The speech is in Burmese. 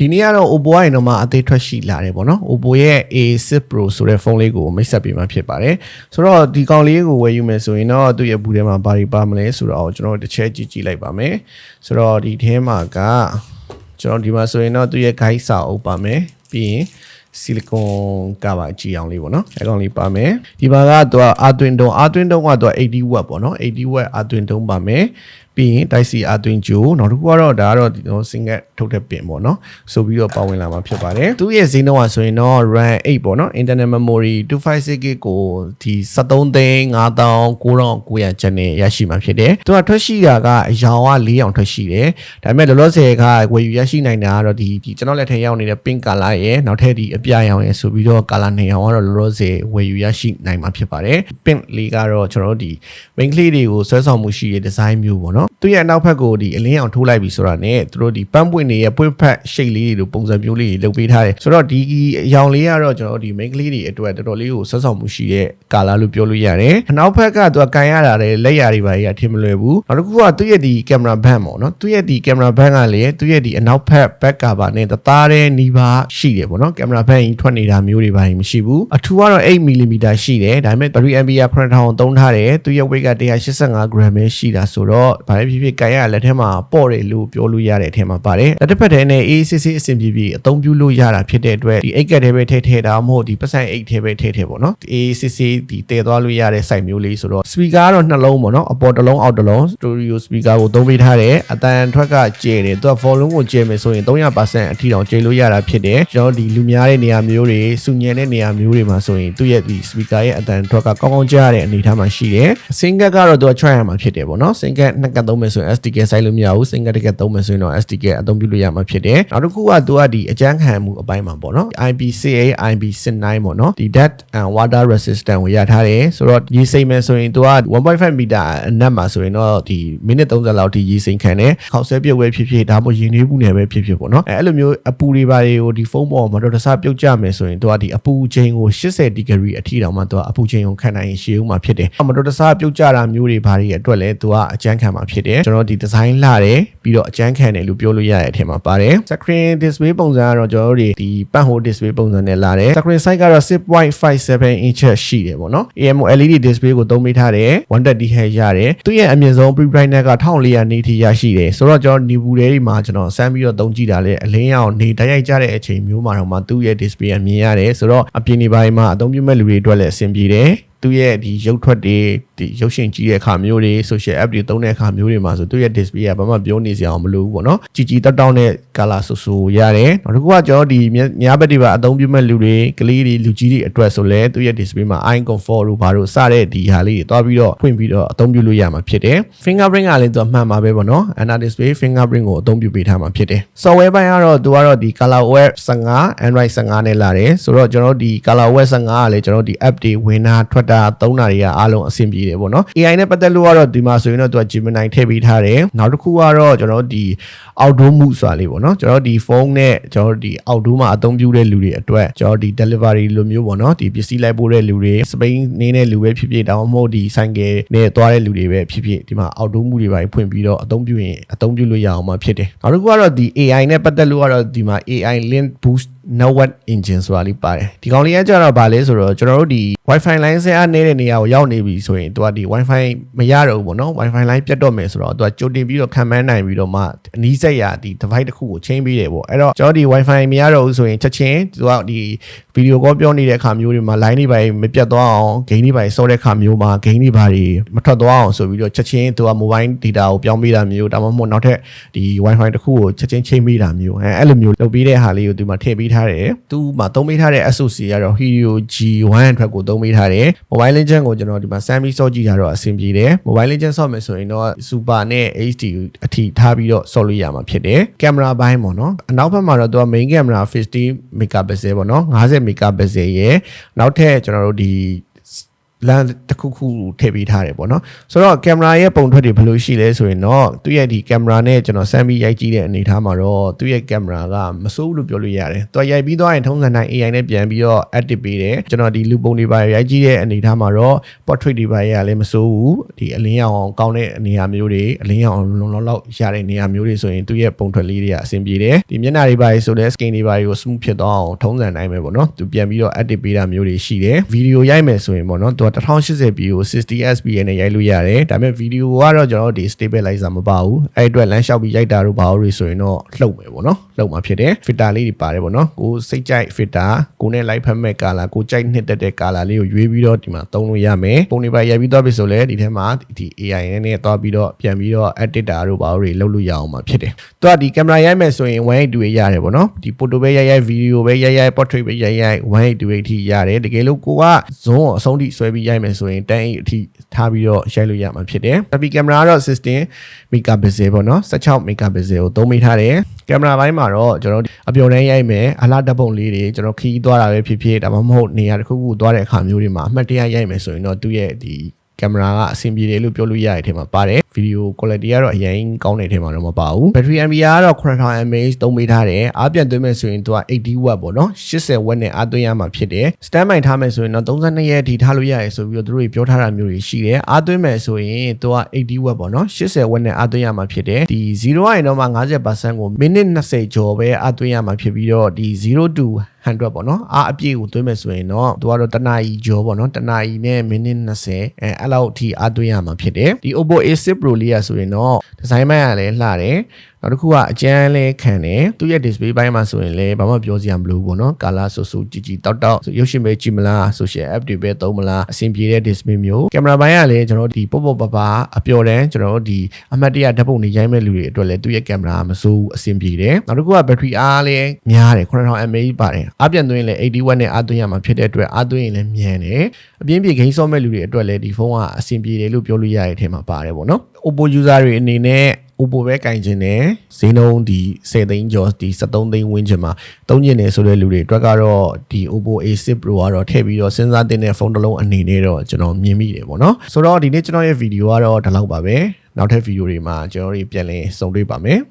ဒီနေ့ကတော့ Oppo ရဲ့တော့မှအသေးထွက်ရှိလာတယ်ပေါ့နော် Oppo ရဲ့ A6 Pro ဆိုတဲ့ဖုန်းလေးကိုမိတ်ဆက်ပေးမှဖြစ်ပါတယ်ဆိုတော့ဒီကောင်လေးကိုဝယ်ယူမယ်ဆိုရင်တော့သူ့ရဲ့ဘူးထဲမှာဘာတွေပါမလဲဆိုတော့ကျွန်တော်တစ်ချက်ကြည့်လိုက်ပါမယ်ဆိုတော့ဒီထဲမှာကကျွန်တော်ဒီမှာဆိုရင်တော့သူ့ရဲ့ guide စာအုပ်ပါမယ်ပြီးရင်ဆီလီကွန်ကပါကြည့်အောင်လေးပေါ့နော်အဲကောင်လေးပါမယ်ဒီမှာကသူက Arduino ကသူက80 watt ပေါ့နော်80 watt Arduino ပါမယ်ပြီးရင် Type C Arduino နောက်တစ်ခုကတော့ဒါကတော့ကျွန်တော် single ထုတ်တဲ့ပင်ပေါ့နော်ဆိုပြီးတော့ပါဝင်လာမှာဖြစ်ပါတယ်သူရဲ့ဈေးနှုန်းကဆိုရင်တော့ RAM 8ပေါ့နော် internal memory 256GB ကိုဒီ73,59,900ကျပ်နဲ့ရရှိမှာဖြစ်တယ်သူကထွက်ရှိတာကအယောင်က4အောင်ထွက်ရှိတယ်ဒါပေမဲ့လောလောဆယ်ကဝယ်ယူရရှိနိုင်တာကတော့ဒီကျွန်တော်လက်ထဲရောက်နေတဲ့ pink color ရဲ့နောက်ထပ်ဒီအပြာရောင်ရဲ့ဆိုပြီးတော့ color 2ရောင်ကတော့လောလောဆယ်ဝယ်ယူရရှိနိုင်မှာဖြစ်ပါတယ် pink လေးကတော့ကျွန်တော်တို့ဒီ main ကလေးတွေကိုဆွဲဆောင်မှုရှိတဲ့ design မျိုးပေါ့နော်သူရဲ့နောက်ဖက်ကိုဒီအလင်းအောင်ထိုးလိုက်ပြီဆိုတာနဲ့သူတို့ဒီပန်းပွင့်တွေရဲ့ပွင့်ဖက်ရှိတ်လေးတွေလိုပုံစံမျိုးလေးတွေလုပ်ပေးထားတယ်ဆိုတော့ဒီအရောင်လေးကတော့ကျွန်တော်ဒီ main ကလေးတွေအတွက်တော်တော်လေးကိုဆွဲဆောင်မှုရှိတဲ့ color လို့ပြောလို့ရတယ်အနောက်ဖက်ကသူကကန်ရတာလေလက်ရတွေပါကြီးအထင်မလွယ်ဘူးနောက်တစ်ခုကသူရဲ့ဒီ camera band ပေါ့နော်သူရဲ့ဒီ camera band ကလည်းသူရဲ့ဒီအနောက်ဖက် back cover နဲ့တသားတဲ့နီးပါးရှိတယ်ပေါ့နော် camera band ကြီးထွက်နေတာမျိုးတွေပါမရှိဘူးအထူကတော့ 8mm ရှိတယ်ဒါပေမဲ့ battery ampere 9000သုံးထားတယ်သူရဲ့ weight က 185g ပဲရှိတာဆိုတော့ဘာပဲဖြစ်ဖြစ်ကန်ရလက်ထဲမှာပေါ့တယ်လို့ပြောလို့ရတဲ့အထက်မှာပါတယ်လက်တစ်ဖက်ထဲနဲ့ AACC အဆင်ပြေပြေအသုံးပြုလို့ရတာဖြစ်တဲ့အတွက်ဒီ 8 ကတ်ထဲပဲထည့်တာမဟုတ်ဒီပတ်စံ8ထဲပဲထည့်ပေါ့နော် AACC ဒီတည်သွားလို့ရတဲ့ site မျိုးလေးဆိုတော့ speaker ကတော့နှလုံးပေါ့နော်အပေါ်တစ်လုံးအောက်တစ်လုံး stereo speaker ကိုသုံးပေးထားတယ်အတန်ထွက်ကကျဲတယ်သူက volume ကိုကျဲမယ်ဆိုရင် 300% အထိတောင်ကျဲလို့ရတာဖြစ်တယ်ကျွန်တော်ဒီလူများတဲ့နေရာမျိုးတွေစူညံတဲ့နေရာမျိုးတွေမှာဆိုရင်သူ့ရဲ့ဒီ speaker ရဲ့အတန်ထွက်ကကောင်းကောင်းကြားရတဲ့အနေအထားမှာရှိတယ် single ကတော့သူက try ရမှာဖြစ်တယ်ပေါ့နော် single နှစ်ကတ်သုံးမယ်ဆိုရင် SD ကစိုက်လို့မရဘူး single တစ်ကတ်သုံးမယ်ဆိုရင်တော့ SD ကအသုံးပြုလို့ရမှာဖြစ်တယ်နောက်တစ်ခုကသူကဒီအကြမ်းခံမှုအပိုင်းမှာပေါ့နော် IP68 IP69 ပေါ့နော်ဒီ depth and water resistant ကိုရထားတယ်ဆိုတော့ရေစိမ့်မယ်ဆိုရင်သူက 1.5 မီတာအနက်မှာဆိုရင်တော့ဒီမိနစ်30လောက်ထိရေစိမ့်ခံတယ်ခေါက်ဆွဲပြုတ်ဝဲဖြစ်ဖြစ်ဒါမှမဟုတ်ရေနွေးပူနယ်ပဲဖြစ်ဖြစ်ပေါ့နော်အဲ့လိုမျိုးအပူတွေပါတွေကိုဒီဖုန်းပေါ်မှာတော့တဆပြုတ်ကြမယ်ဆိုရင်သူကဒီအပူချိန်ကို80 degree အထိတောင်မှသူကအပူချိန်ကိုခံနိုင်ရှည်ဦးမှာဖြစ်တယ်မတော်တဆပြုတ်ကြတာမျိုးတွေဘာတွေအတွက်လဲသူကအကြမ်းခံမှာဖြစ်တယ်ကျွန်တော်ဒီ design လှတယ်ပြီးတော့အကြမ်းခံတယ်လို့ပြောလို့ရတဲ့အထက်မှာပါတယ် screen display ပုံစံကတော့ကျွန်တော်တို့ဒီပတ်ဟို display ပုံစံနဲ့လာတယ် screen size ကတော့ 6.57 inch ရှိတယ်ပေါ့နော် AMOLED display ကိုသုံးပေးထားတယ် 120 Hz ရတယ်သူရဲ့အမြင့်ဆုံး brightness က1400 nit ရရှိတယ်ဆိုတော့ကျွန်တော်နေဘူးတွေမှာကျွန်တော်စမ်းပြီးတော့သုံးကြည့်တာလေအလင်းရောင်နေတိုက်ရိုက်ကြတဲ့အချိန်မျိုးမှာတော့မှသူ့ရဲ့ display ကမြင်ရတယ်ဆိုတော့အပြင်ဒီပိုင်းမှာအသုံးပြုမဲ့လူတွေအတွက်လည်းအဆင်ပြေတယ်သူရဲ့ဒီရုပ်ထွက်တွေဒီရုပ်ရှင်ကြည့်တဲ့အခါမျိုးတွေ social app တွေသုံးတဲ့အခါမျိုးတွေမှာဆိုသူရဲ့ display ကဘာမှပြောနေစရာအောင်မလိုဘူးပေါ့နော်ကြည်ကြည်တောက်တောက်နဲ့ color ဆူရတယ်နောက်တစ်ခုကကျွန်တော်ဒီညာဘက်တွေပါအသုံးပြုမဲ့လူတွေကလေးတွေလူကြီးတွေအတွက်ဆိုလဲသူရဲ့ display မှာ eye comfort တို့ဘာလို့စတဲ့ဒီဟာလေးတွေတွားပြီးတော့ဖွင့်ပြီးတော့အသုံးပြုလို့ရမှာဖြစ်တယ် fingerprint ကလည်းသူကမှန်ပါပဲပေါ့နော် Ana display fingerprint ကိုအသုံးပြုပေးထားမှာဖြစ်တယ် software ပိုင်းကတော့သူကတော့ဒီ ColorOS 15 Android 15နဲ့လာတယ်ဆိုတော့ကျွန်တော်ဒီ ColorOS 15ကလည်းကျွန်တော်ဒီ app တွေဝင်တာထွက်တာသုံးတာတွေကအားလုံးအဆင်ပြေတယ်ပေါ့နော် AI နဲ့ပတ်သက်လို့ကတော့ဒီမှာဆိုရင်တော့သူက Gemini ထည့်ပေးထားတယ်နောက်တစ်ခုကတော့ကျွန်တော်ဒီ outdoor mood ဆိုတာလေးပေါ့နော်ကျွန်တော်ဒီဖုန်းနဲ့ကျွန်တော်ဒီ outdoor မှာအသုံးပြုတဲ့လူတွေအတွက်ကျွန်တော်ဒီ delivery လိုမျိုးပေါ့နော်ဒီပစ္စည်းလိုက်ပို့တဲ့လူတွေစပိန်နေတဲ့လူပဲဖြစ်ဖြစ်တောင်မဟုတ်ဒီဆိုင်ကယ်နဲ့သွားတဲ့လူတွေပဲဖြစ်ဖြစ်ဒီမှာ outdoor mood တွေပါဖွင့်ပြီးတော့အသုံးပြုရင်အသုံးပြုလို့ရအောင်မှာဖြစ်တယ်နောက်တစ်ခုကတော့ဒီ AI နဲ့ပတ်သက်လို့ကတော့ဒီမှာ AI link boost network engine ဆိုတာလေးပါတယ်ဒီကောင်လေးကကျတော့ဗာလဲဆိုတော့ကျွန်တော်တို့ဒီ Wi-Fi line ဆဲအားနေတဲ့နေရာကိုရောက်နေပြီဆိုရင်သူကဒီ Wi-Fi မရတော့ဘူးပေါ့နော် Wi-Fi line ပြတ်တော့မယ်ဆိုတော့သူကကြိုတင်ပြီးတော့ခံမှန်းနိုင်ပြီးတော့မှအနီးစက်ရဒီ device တစ်ခုကိုချိန်ပေးတယ်ပေါ့အဲ့တော့ကျွန်တော်ဒီ Wi-Fi မရတော့ဘူးဆိုရင်ချက်ချင်းသူကဒီ video call ပြောနေတဲ့အခါမျိုးတွေမှာ line တွေပါမပြတ်သွားအောင် gain တွေပါစောတဲ့အခါမျိုးမှာ gain တွေပါမထွက်သွားအောင်ဆိုပြီးတော့ချက်ချင်းသူက mobile data ကိုပြောင်းပေးတာမျိုးဒါမှမဟုတ်နောက်ထပ်ဒီ Wi-Fi တစ်ခုကိုချက်ချင်းချိန်ပေးတာမျိုးအဲ့လိုမျိုးလုပ်ပေးတဲ့ဟာလေးကိုသူမှထည့်ပေးထားတယ်သူမှာသုံးပေးထားတဲ့ SoC ကတော့ Helio G100 ကိုသုံးပေးထားတယ် Mobile Legend ကိုကျွန်တော်ဒီမှာစမ်းပြီးစော့ကြည့်တာတော့အဆင်ပြေတယ် Mobile Legend ဆော့မယ်ဆိုရင်တော့ Super နဲ့ HD အထိထားပြီးတော့ဆော့လို့ရမှာဖြစ်တယ်ကင်မရာဘိုင်းပေါ့နော်အနောက်ဘက်မှာတော့သူက main camera 50 megapixel ပေါ့နော်50 megapixel ရဲ့နောက်ထပ်ကျွန်တော်တို့ဒီ လမ်းတစ်ခုခုထည့်ပေးထားတယ်ပေါ့နော်ဆိုတော့ကင်မရာရဲ့ပုံထွက်တွေဘယ်လိုရှိလဲဆိုရင်တော့သူ့ရဲ့ဒီကင်မရာနဲ့ကျွန်တော်စမ်းပြီးရိုက်ကြည့်တဲ့အနေအထားမှာတော့သူ့ရဲ့ကင်မရာကမစိုးဘူးလို့ပြောလို့ရတယ်သူရိုက်ပြီးသွားရင်ထုံးစံတိုင်း AI နဲ့ပြန်ပြီးတော့ active ပေးတယ်ကျွန်တော်ဒီလူပုံတွေပါရိုက်ကြည့်တဲ့အနေအထားမှာတော့ portrait တွေပါရလည်းမစိုးဘူးဒီအလင်းရောင်ကောင်းတဲ့နေရာမျိုးတွေအလင်းရောင်လုံလောက်ရတဲ့နေရာမျိုးတွေဆိုရင်သူ့ရဲ့ပုံထွက်လေးတွေကအဆင်ပြေတယ်ဒီမျက်နှာတွေပါဆိုတဲ့ skin တွေပါကို smooth ဖြစ်သွားအောင်ထုံးစံတိုင်းပဲပေါ့နော်သူပြန်ပြီးတော့ active ပေးတာမျိုးတွေရှိတယ်ဗီဒီယိုရိုက်မယ်ဆိုရင်ပေါ့နော်သူက 1080p ကို 60fps နဲ့ရိုက်လို့ရတယ်ဒါပေမဲ့ဗီဒီယိုကတော့ကျွန်တော်ဒီ stabilizer မပါဘူးအဲ့အတွက်လမ်းလျှောက်ပြီးရိုက်တာတို့ဘာလို့ဆိုရင်တော့လှုပ်မယ်ပေါ့နော်လှုပ်မှာဖြစ်တယ် filter လေးတွေပါတယ်ပေါ့နော်ကိုစိတ်ကြိုက် filter ကိုနဲ့ light ဖက်မဲ့ color ကိုကြိုက်နှစ်တက်တဲ့ color လေးကိုရွေးပြီးတော့ဒီမှာသုံးလို့ရမယ်ပုံတွေပါရိုက်ပြီးသွားပြီဆိုလဲဒီထဲမှာဒီ AI နဲ့သွားပြီးတော့ပြန်ပြီးတော့ edit တာတို့ဘာလို့လုပ်လို့ရအောင်မှာဖြစ်တယ်သူကဒီ camera ရိုက်မယ်ဆိုရင်182ရတယ်ပေါ့နော်ဒီ photo ပဲရိုက်ဗီဒီယိုပဲရိုက် portrait ပဲရိုက်182အထိရတယ်တကယ်လို့ကိုက zoom အဆုံးထိဆွဲပြီးရိုက်မယ်ဆိုရင်10အထိထားပြီးတော့ရိုက်လို့ရမှာဖြစ်တယ်တပီကင်မရာကတော့16 megapixel ပေါ့နော်16 megapixel ကိုသုံးမိထားတယ်ကင်မရာဘိုင်းမှာတော့ကျွန်တော်အပျော်တန်းရိုက်မယ်အလားဓာတ်ပုံလေးတွေကျွန်တော်ခီးသွားတာပဲဖြစ်ဖြစ်ဒါမှမဟုတ်နေရာတစ်ခုခုသွားတဲ့အခါမျိုးတွေမှာအမှတ်တရရိုက်မယ်ဆိုရင်တော့သူ့ရဲ့ဒီကင်မရာကအဆင်ပြေတယ်လို့ပြောလို့ရတဲ့အထက်မှာပါတယ်ဗီဒီယို quality ကတော့အရင်ကောင်းတဲ့အထက်မှာတော့မပါဘူး battery ampere ကတော့ 9000 mAh သုံးပေးထားတယ်အားပြန်သွင်းမယ်ဆိုရင်သူက 80W ပေါ့နော် 80W နဲ့အားသွင်းရမှာဖြစ်တယ် standby ထားမယ်ဆိုရင်တော့32ရက်ထိထားလို့ရတယ်ဆိုပြီးတော့သူတို့ပြောထားတာမျိုးတွေရှိတယ်အားသွင်းမယ်ဆိုရင်သူက 80W ပေါ့နော် 80W နဲ့အားသွင်းရမှာဖြစ်တယ်ဒီ0ရင်တော့မှ 50% ကိုမိနစ်20ကျော်ပဲအားသွင်းရမှာဖြစ်ပြီးတော့ဒီ0 to 100ပေါ့နော်အားအပြည့်ကိုသွင်းမယ်ဆိုရင်တော့သူကတော့တနာရီကျော်ပေါ့နော်တနာရီနဲ့မိနစ်20အဲ့လောက်အထိအားသွင်းရမှာဖြစ်တယ်ဒီ Oppo A6 Pro လေးရဆိုရင်တော့ဒီဇိုင်းပိုင်းကလည်းလှတယ်နောက်တစ်ခုကအကျန်းလဲခံတယ်သူ့ရဲ့ display ဘိုင်းမှာဆိုရင်လည်းဘာမှပြောစရာမလိုဘူးပေါ့နော်ကာလာဆူဆူကြည်ကြည်တောက်တောက်ရုပ်ရှင်ပဲကြည့်မလား social app တွေပဲသုံးမလားအဆင်ပြေတဲ့ display မျိုးကင်မရာဘိုင်းကလည်းကျွန်တော်ဒီပေါ့ပေါ့ပပအပျော်တန်းကျွန်တော်ဒီအမှတ်တရဓာတ်ပုံတွေရိုက်မဲ့လူတွေအတွက်လည်းသူ့ရဲ့ကင်မရာမစိုးဘူးအဆင်ပြေတယ်နောက်တစ်ခုက battery အားလည်းများတယ် 9000 mAh ပါတယ်အားပြန်သွင်းလည်း 80W နဲ့အားသွင်းရမှာဖြစ်တဲ့အတွက်အားသွင်းရင်လည်းမြန်တယ်အပြင်းပြေဂိမ်းဆော့မဲ့လူတွေအတွက်လည်းဒီဖုန်းကအဆင်ပြေတယ်လို့ပြောလို့ရတဲ့အထက်မှာပါတယ်ပေါ့နော် Oppo user တွေအနေနဲ့ Oppo ပဲကင်ချင်တယ်ဈေးနှုန်းဒီ10သိန်းကျော်ဒီ73သိန်းဝန်းကျင်မှာသုံးကျင်နေဆိုတဲ့လူတွေအတွက်ကတော့ဒီ Oppo A6 Pro ကတော့ထည့်ပြီးတော့စဉ်းစားတင်တဲ့ဖုန်းတစ်လုံးအနေနဲ့တော့ကျွန်တော်မြင်မိတယ်ပေါ့နော်ဆိုတော့ဒီနေ့ကျွန်တော်ရဲ့ဗီဒီယိုကတော့ဒီလောက်ပါပဲနောက်ထပ်ဗီဒီယိုတွေမှာကျွန်တော်တို့ပြန်လည်ဆုံတွေ့ပါမယ်